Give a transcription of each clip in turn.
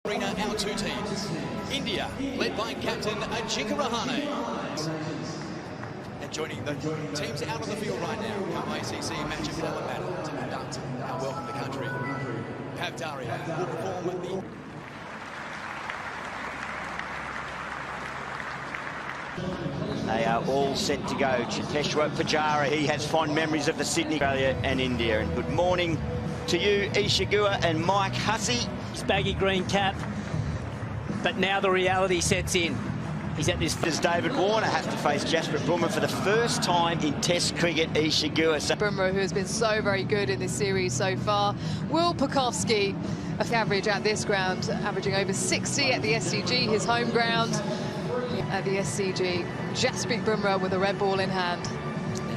Arena, our two teams. India, led by captain Ajika Rahane. And joining the teams out on the field right now, come ICC match of battle to conduct our welcome to country. Pavdaria will perform the... They are all set to go. Cheteshwar Pujara, he has fond memories of the Sydney, Australia and India. And good morning to you, Ishigua and Mike Hussey. His baggy green cap, but now the reality sets in. He's at this... Does David Warner have to face Jasprit Bumrah for the first time in Test cricket, Ishigua? Bumrah, who has been so very good in this series so far. Will Pukovski, average at this ground, averaging over 60 at the SCG, his home ground. At the SCG, Jasprit Bumrah with a red ball in hand.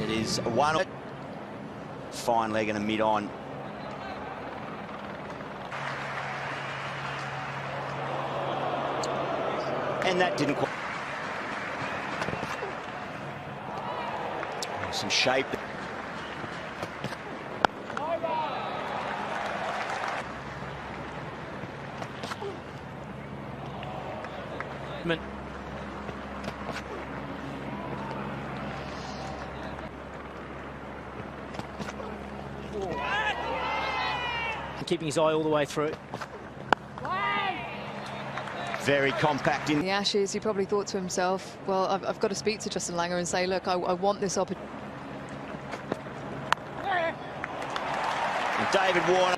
It is one fine leg and a mid-on. And that didn't quite... Some shape. Keeping his eye all the way through. Very compact in the Ashes. He probably thought to himself, well, I've got to speak to Justin Langer and say, look, I want this opportunity. David Warner.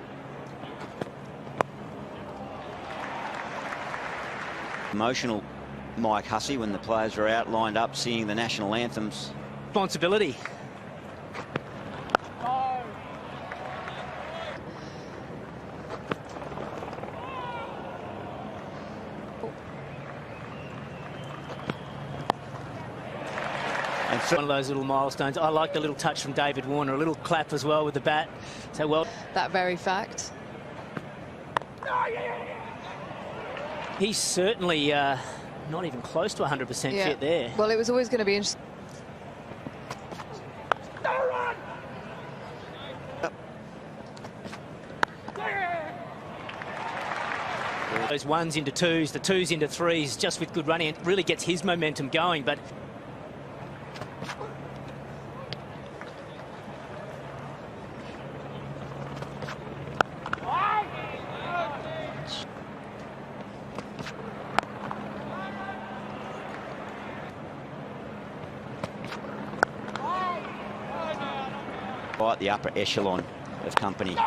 Emotional Mike Hussey when the players were out lined up singing the national anthems. Responsibility. One of those little milestones. I like the little touch from David Warner, a little clap as well with the bat. So well, that very fact. He's certainly not even close to 100% fit there. Well, it was always going to be interesting. Those ones into twos, the twos into threes, just with good running, it really gets his momentum going. But right, the upper echelon of company.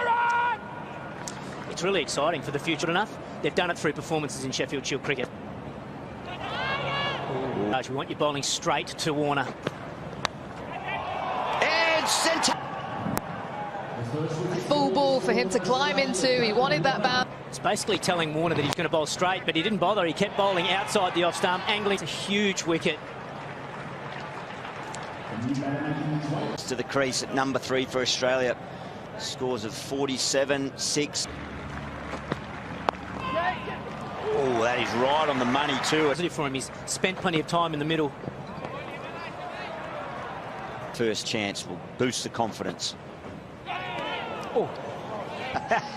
It's really exciting for the future enough. They've done it through performances in Sheffield Shield cricket. We want you bowling straight to Warner. And centre. Full ball for him to climb into. He wanted that bounce. It's basically telling Warner that he's going to bowl straight, but he didn't bother. He kept bowling outside the off stump, angling. It's a huge wicket. To the crease at number 3 for Australia. Scores of 47-6. Oh, that is right on the money too. Positive for him. He's spent plenty of time in the middle. First chance will boost the confidence. Oh.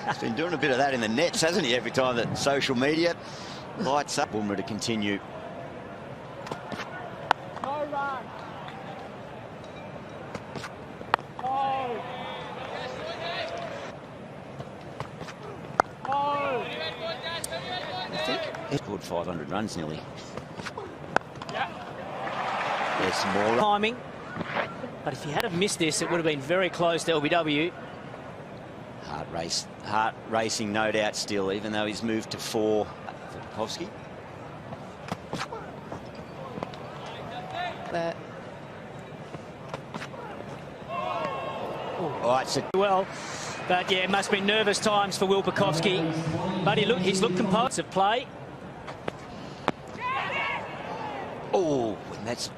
He's been doing a bit of that in the nets, hasn't he? Every time that social media lights up. Bumrah to continue. He scored 500 runs nearly. There's some more timing. But if he had missed this, it would have been very close to LBW. Heart racing, no doubt, still, even though he's moved to 4 for Pukovski. All right, so well, but yeah, it must have been nervous times for Will Pukovski. But he's looked composed of play. Oh, and that's...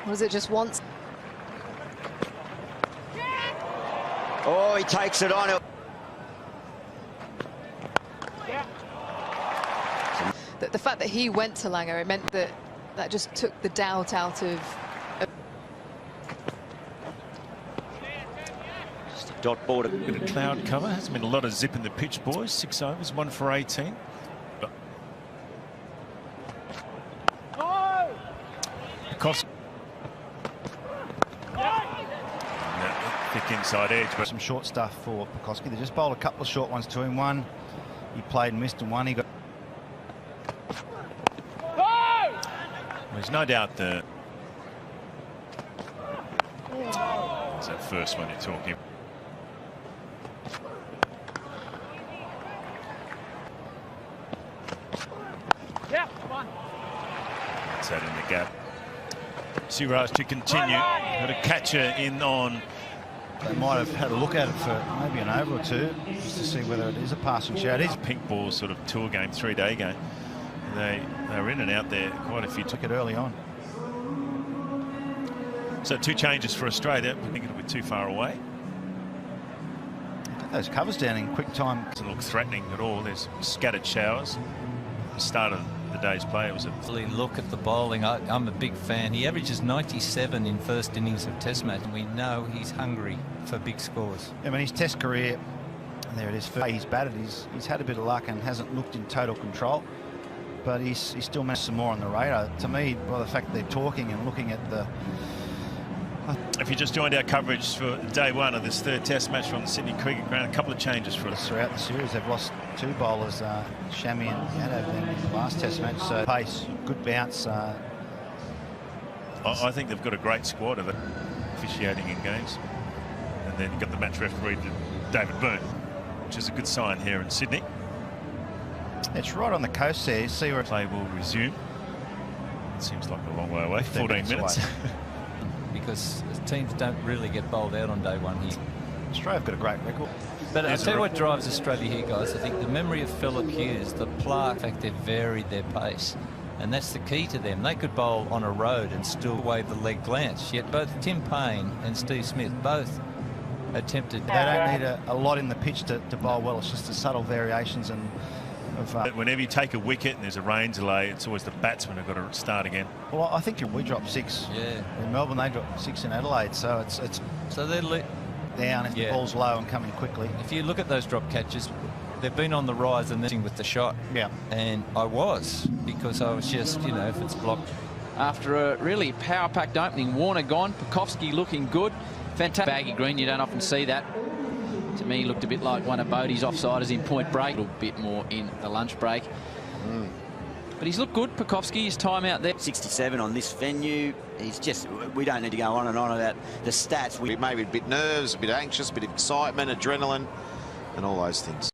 Was it just once? Oh, he takes it on. The fact that he went to Langer, it meant that just took the doubt out of... dot board. Bit of cloud cover. Hasn't been a lot of zip in the pitch, boys. 6 overs, 1 for 18. But because thick inside edge, but some short stuff for Pucovski. They just bowled a couple of short ones to him. One he played and missed, and one he got. there's no doubt that it's that first one you're talking. Yeah, come on. That's that in the gap. Siraj to continue. Got a catcher in on. They might have had a look at it for maybe an over or two, just to see whether it is a passing shout. It is. Pink ball sort of tour game, 3-day game. They were in and out there quite a few. Took it early on. So 2 changes for Australia. I think it'll be too far away. Get those covers down in quick time. Doesn't look threatening at all. There's scattered showers. The start of the day's play, it was a look at the bowling. I'm a big fan. He averages 97 in first innings of Test match, and we know he's hungry for big scores. I mean, his Test career, and there it is. He's batted. He's had a bit of luck and hasn't looked in total control, but he's still managed some more on the radar. To me, by the fact they're talking and looking at the. If you just joined our coverage for day 1 of this 3rd Test match from the Sydney Cricket Ground, a couple of changes for us. Throughout the series, they've lost 2 bowlers, Shami and Yadav, in the last Test match. So pace, good bounce. I think they've got a great squad of officiating in games. And then you've got the match referee, David Byrne, which is a good sign here in Sydney. It's right on the coast there. You see where Play will resume. It seems like a long way away, 14 minutes. Because teams don't really get bowled out on day 1 here. Australia have got a great record. But I'll tell you what drives Australia here, guys. I think the memory of Phillip Hughes, the plaque, in fact, they've varied their pace. And that's the key to them. They could bowl on a road and still wave the leg glance. Yet both Tim Payne and Steve Smith both attempted. They don't need a lot in the pitch to bowl well. It's just the subtle variations and. Whenever you take a wicket and there's a rain delay, it's always the batsmen who've got to start again. Well, I think we dropped 6 in Melbourne. They dropped 6 in Adelaide, so it's so they're down if the ball's low and coming quickly. If you look at those drop catches, they've been on the rise and then with the shot. Yeah. And I was, because I was just, you know, if it's blocked. After a really power-packed opening, Warner gone, Pucovski looking good. Fantastic. Baggy green, you don't often see that. To me, he looked a bit like one of Bodie's offsiders in point break. A little bit more in the lunch break. But he's looked good, Pucovski, his time out there. 67 on this venue. He's just, we don't need to go on and on about the stats. Maybe a bit nerves, a bit anxious, a bit of excitement, adrenaline, and all those things.